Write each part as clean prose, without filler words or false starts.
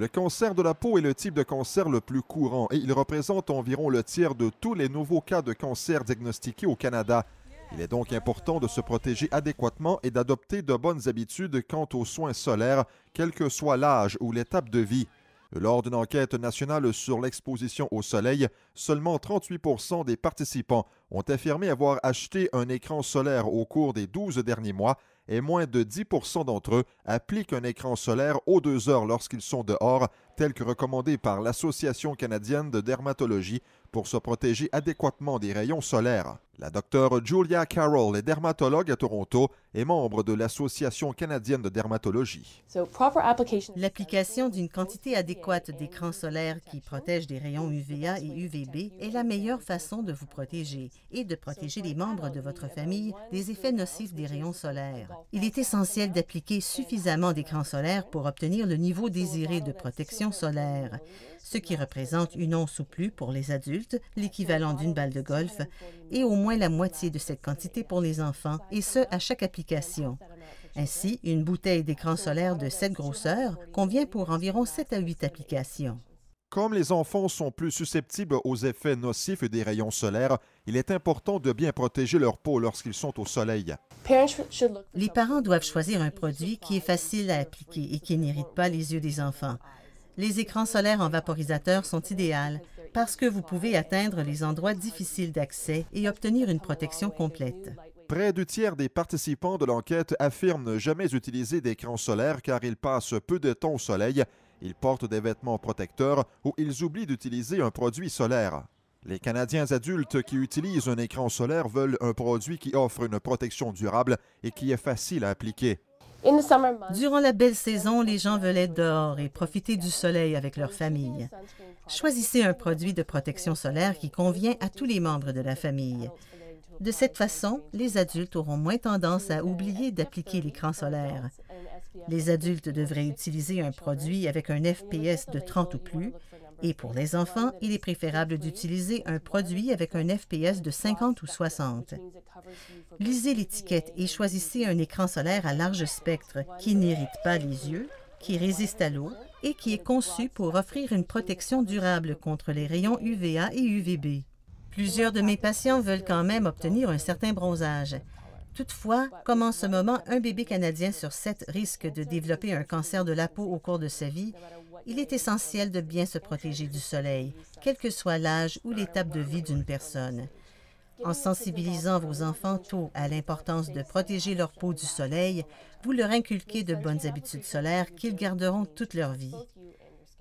Le cancer de la peau est le type de cancer le plus courant et il représente environ le tiers de tous les nouveaux cas de cancer diagnostiqués au Canada. Il est donc important de se protéger adéquatement et d'adopter de bonnes habitudes quant aux soins solaires, quel que soit l'âge ou l'étape de vie. Lors d'une enquête nationale sur l'exposition au soleil, seulement 38% des participants ont affirmé avoir acheté un écran solaire au cours des 12 derniers mois et moins de 10% d'entre eux appliquent un écran solaire aux 2 heures lorsqu'ils sont dehors, tel que recommandé par l'Association canadienne de dermatologie pour se protéger adéquatement des rayons solaires. La docteure Julia Carroll est dermatologue à Toronto et membre de l'Association canadienne de dermatologie. L'application d'une quantité adéquate d'écrans solaires qui protègent des rayons UVA et UVB est la meilleure façon de vous protéger et de protéger les membres de votre famille des effets nocifs des rayons solaires. Il est essentiel d'appliquer suffisamment d'écrans solaires pour obtenir le niveau désiré de protection solaire, ce qui représente 1 once ou plus pour les adultes, l'équivalent d'une balle de golf, et au moins la moitié de cette quantité pour les enfants, et ce, à chaque application. Ainsi, une bouteille d'écran solaire de cette grosseur convient pour environ 7 à 8 applications. Comme les enfants sont plus susceptibles aux effets nocifs des rayons solaires, il est important de bien protéger leur peau lorsqu'ils sont au soleil. Les parents doivent choisir un produit qui est facile à appliquer et qui n'irrite pas les yeux des enfants. Les écrans solaires en vaporisateur sont idéaux parce que vous pouvez atteindre les endroits difficiles d'accès et obtenir une protection complète. Près du tiers des participants de l'enquête affirment ne jamais utiliser d'écran solaire car ils passent peu de temps au soleil, ils portent des vêtements protecteurs ou ils oublient d'utiliser un produit solaire. Les Canadiens adultes qui utilisent un écran solaire veulent un produit qui offre une protection durable et qui est facile à appliquer. Durant la belle saison, les gens veulent être dehors et profiter du soleil avec leur famille. Choisissez un produit de protection solaire qui convient à tous les membres de la famille. De cette façon, les adultes auront moins tendance à oublier d'appliquer l'écran solaire. Les adultes devraient utiliser un produit avec un FPS de 30 ou plus, et pour les enfants, il est préférable d'utiliser un produit avec un FPS de 50 ou 60. Lisez l'étiquette et choisissez un écran solaire à large spectre qui n'irrite pas les yeux, qui résiste à l'eau et qui est conçu pour offrir une protection durable contre les rayons UVA et UVB. Plusieurs de mes patients veulent quand même obtenir un certain bronzage. Toutefois, comme en ce moment, un bébé canadien sur 7 risque de développer un cancer de la peau au cours de sa vie, il est essentiel de bien se protéger du soleil, quel que soit l'âge ou l'étape de vie d'une personne. En sensibilisant vos enfants tôt à l'importance de protéger leur peau du soleil, vous leur inculquez de bonnes habitudes solaires qu'ils garderont toute leur vie.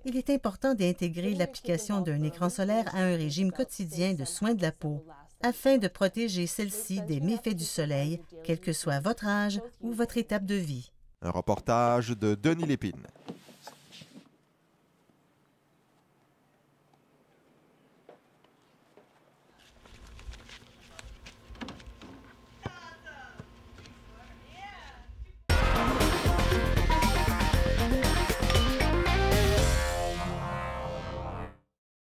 Il est important d'intégrer l'application d'un écran solaire à un régime quotidien de soins de la peau, afin de protéger celle-ci des méfaits du soleil, quel que soit votre âge ou votre étape de vie. Un reportage de Denis Lépine.